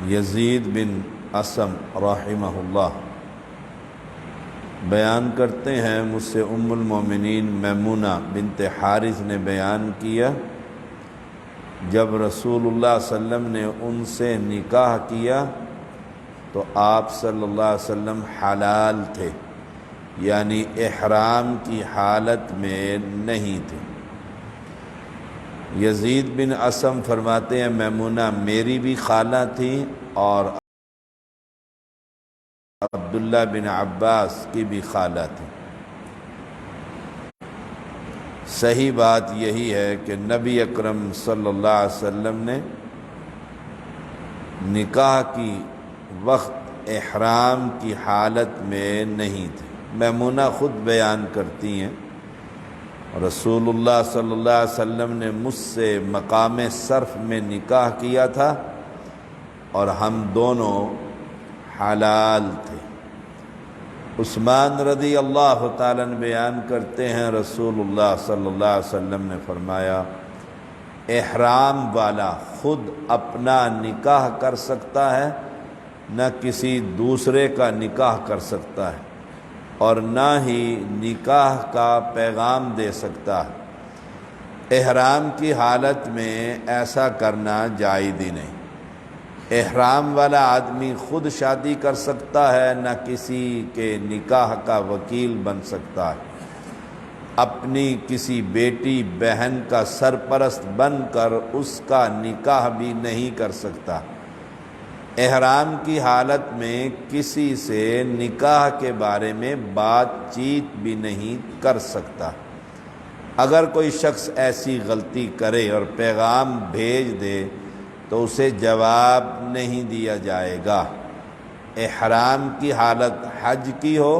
یزید بن اسم رحمہ اللہ بیان کرتے ہیں، مجھ سے ام المومنین میمونہ بنت حارث نے بیان کیا، جب رسول اللہ صلی اللہ علیہ وسلم نے ان سے نکاح کیا تو آپ صلی اللہ علیہ وسلم حلال تھے، یعنی احرام کی حالت میں نہیں تھے۔ یزید بن اسم فرماتے ہیں میمونہ میری بھی خالہ تھی اور عبداللہ بن عباس کی بھی خالہ تھی۔ صحیح بات یہی ہے کہ نبی اکرم صلی اللہ علیہ وسلم نے نکاح کی وقت احرام کی حالت میں نہیں تھے۔ میمونہ خود بیان کرتی ہیں، رسول اللہ صلی اللہ علیہ وسلم نے مجھ سے مقام صرف میں نکاح کیا تھا اور ہم دونوں حلال تھے۔ عثمان رضی اللہ تعالیٰ عنہ بیان کرتے ہیں، رسول اللہ صلی اللہ علیہ وسلم نے فرمایا احرام والا خود اپنا نکاح کر سکتا ہے، نہ کسی دوسرے کا نکاح کر سکتا ہے اور نہ ہی نکاح کا پیغام دے سکتا ہے۔ احرام کی حالت میں ایسا کرنا جائز ہی نہیں۔ احرام والا آدمی خود شادی کر سکتا ہے، نہ کسی کے نکاح کا وکیل بن سکتا ہے۔ اپنی کسی بیٹی بہن کا سرپرست بن کر اس کا نکاح بھی نہیں کر سکتا۔ احرام کی حالت میں کسی سے نکاح کے بارے میں بات چیت بھی نہیں کر سکتا۔ اگر کوئی شخص ایسی غلطی کرے اور پیغام بھیج دے تو اسے جواب نہیں دیا جائے گا۔ احرام کی حالت حج کی ہو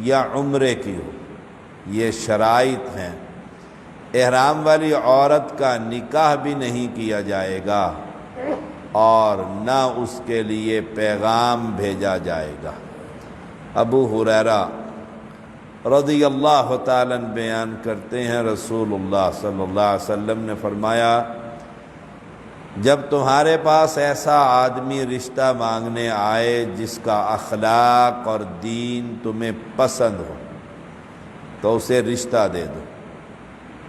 یا عمرے کی ہو، یہ شرائط ہیں۔ احرام والی عورت کا نکاح بھی نہیں کیا جائے گا اور نہ اس کے لیے پیغام بھیجا جائے گا۔ ابو ہریرہ رضی اللہ تعالیٰ عنہ بیان کرتے ہیں، رسول اللہ صلی اللہ علیہ وسلم نے فرمایا جب تمہارے پاس ایسا آدمی رشتہ مانگنے آئے جس کا اخلاق اور دین تمہیں پسند ہو تو اسے رشتہ دے دو۔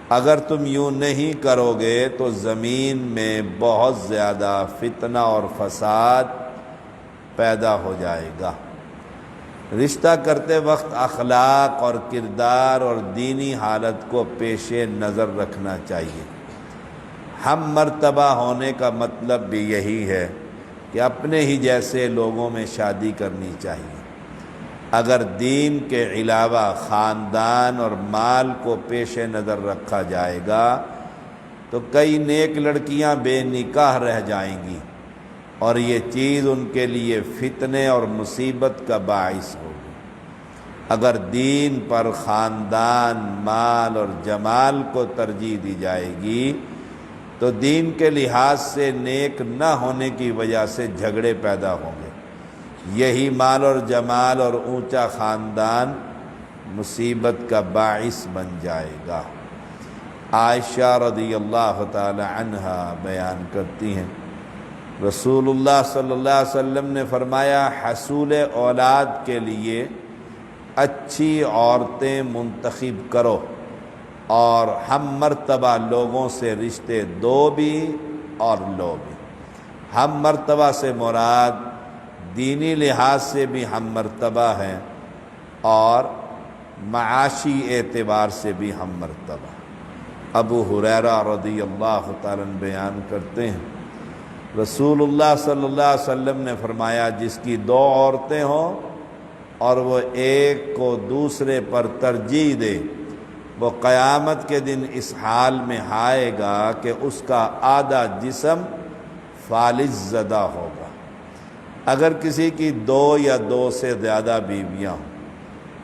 اگر تم یوں نہیں کرو گے تو زمین میں بہت زیادہ فتنہ اور فساد پیدا ہو جائے گا۔ رشتہ کرتے وقت اخلاق اور کردار اور دینی حالت کو پیش نظر رکھنا چاہیے۔ ہم مرتبہ ہونے کا مطلب بھی یہی ہے کہ اپنے ہی جیسے لوگوں میں شادی کرنی چاہیے۔ اگر دین کے علاوہ خاندان اور مال کو پیش نظر رکھا جائے گا تو کئی نیک لڑکیاں بے نکاح رہ جائیں گی اور یہ چیز ان کے لیے فتنے اور مصیبت کا باعث ہوگی۔ اگر دین پر خاندان، مال اور جمال کو ترجیح دی جائے گی تو دین کے لحاظ سے نیک نہ ہونے کی وجہ سے جھگڑے پیدا ہوں گے۔ یہی مال اور جمال اور اونچا خاندان مصیبت کا باعث بن جائے گا۔ عائشہ رضی اللہ تعالی عنہا بیان کرتی ہیں، رسول اللہ صلی اللہ علیہ وسلم نے فرمایا حصول اولاد کے لیے اچھی عورتیں منتخب کرو اور ہم مرتبہ لوگوں سے رشتے دو بھی اور لو بھی۔ ہم مرتبہ سے مراد دینی لحاظ سے بھی ہم مرتبہ ہیں اور معاشی اعتبار سے بھی ہم مرتبہ۔ ابو ہریرہ رضی اللہ تعالیٰ عنہ بیان کرتے ہیں، رسول اللہ صلی اللہ علیہ وسلم نے فرمایا جس کی دو عورتیں ہوں اور وہ ایک کو دوسرے پر ترجیح دے، وہ قیامت کے دن اس حال میں آئے گا کہ اس کا آدھا جسم فالج زدہ ہوگا۔ اگر کسی کی دو یا دو سے زیادہ بیویاں ہوں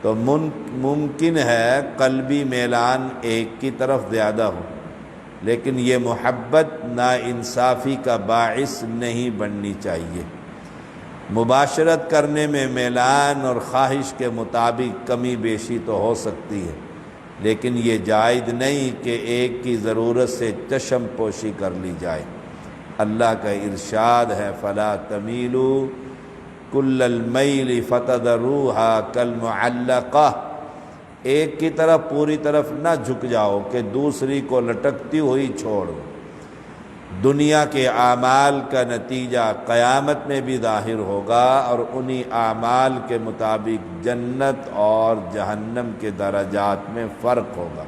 تو ممکن ہے قلبی میلان ایک کی طرف زیادہ ہو، لیکن یہ محبت ناانصافی کا باعث نہیں بننی چاہیے۔ مباشرت کرنے میں میلان اور خواہش کے مطابق کمی بیشی تو ہو سکتی ہے، لیکن یہ جائز نہیں کہ ایک کی ضرورت سے چشم پوشی کر لی جائے۔ اللہ کا ارشاد ہے فلا تمیلوا کل المیل فتذروها کالمعلقہ، ایک کی طرف پوری طرف نہ جھک جاؤ کہ دوسری کو لٹکتی ہوئی چھوڑو۔ دنیا کے اعمال کا نتیجہ قیامت میں بھی ظاہر ہوگا اور انہی اعمال کے مطابق جنت اور جہنم کے درجات میں فرق ہوگا۔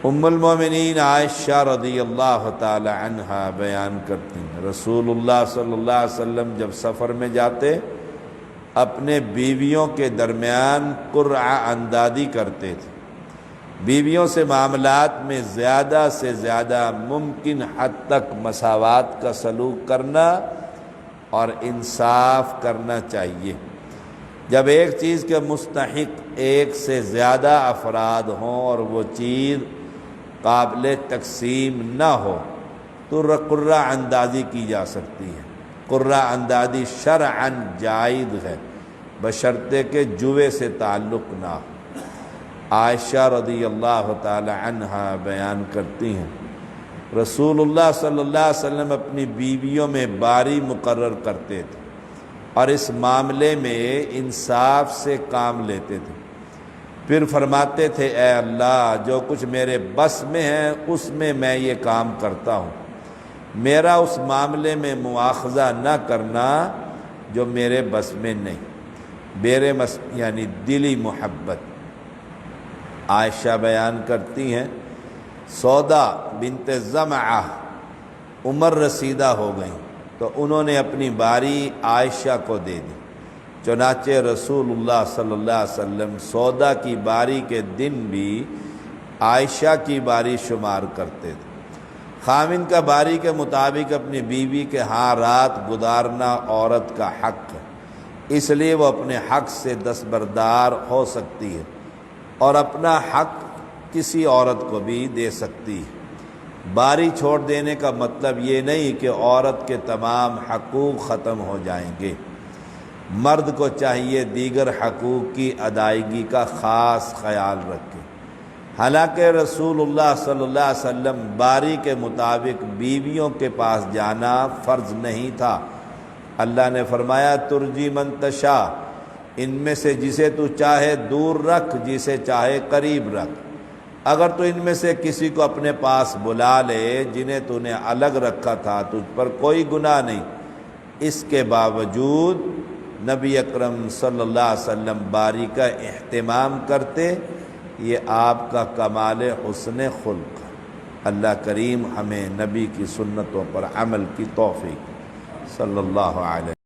ام المومنین عائشہ رضی اللہ تعالی عنہا بیان کرتی ہیں رسول اللہ صلی اللہ علیہ وسلم جب سفر میں جاتے اپنے بیویوں کے درمیان قرعہ اندازی کرتے تھے، بیویوں سے معاملات میں زیادہ سے زیادہ ممکن حد تک مساوات کا سلوک کرنا اور انصاف کرنا چاہیے۔ جب ایک چیز کے مستحق ایک سے زیادہ افراد ہوں اور وہ چیز قابل تقسیم نہ ہو تو قرعہ اندازی کی جا سکتی ہے۔ قرعہ اندازی شرعاً جائز ہے بشرطے کہ جوے سے تعلق نہ ہو۔ عائشہ رضی اللہ تعالی عنہا بیان کرتی ہیں رسول اللہ صلی اللہ علیہ وسلم اپنی بیویوں میں باری مقرر کرتے تھے اور اس معاملے میں انصاف سے کام لیتے تھے، پھر فرماتے تھے اے اللہ جو کچھ میرے بس میں ہے اس میں یہ کام کرتا ہوں، میرا اس معاملے میں مواخذہ نہ کرنا جو میرے بس میں نہیں، میرے یعنی دلی محبت۔ عائشہ بیان کرتی ہیں سودا بنت زمعہ عمر رسیدہ ہو گئیں تو انہوں نے اپنی باری عائشہ کو دے دی، چنانچہ رسول اللہ صلی اللہ علیہ وسلم سودا کی باری کے دن بھی عائشہ کی باری شمار کرتے تھے۔ خاوند کا باری کے مطابق اپنی بیوی کے ہاں رات گزارنا عورت کا حق ہے، اس لیے وہ اپنے حق سے دستبردار ہو سکتی ہے اور اپنا حق کسی عورت کو بھی دے سکتی ہے۔ باری چھوڑ دینے کا مطلب یہ نہیں کہ عورت کے تمام حقوق ختم ہو جائیں گے، مرد کو چاہیے دیگر حقوق کی ادائیگی کا خاص خیال رکھے۔ حالانکہ رسول اللہ صلی اللہ علیہ وسلم باری کے مطابق بیویوں کے پاس جانا فرض نہیں تھا۔ اللہ نے فرمایا ترجی من تشاء، ان میں سے جسے تو چاہے دور رکھ، جسے چاہے قریب رکھ۔ اگر تو ان میں سے کسی کو اپنے پاس بلا لے جنہیں تو نے الگ رکھا تھا تجھ پر کوئی گناہ نہیں۔ اس کے باوجود نبی اکرم صلی اللہ علیہ وسلم باری کا اہتمام کرتے، یہ آپ کا کمال حسن خلق۔ اللہ کریم ہمیں نبی کی سنتوں پر عمل کی توفیق۔ صلی اللہ علیہ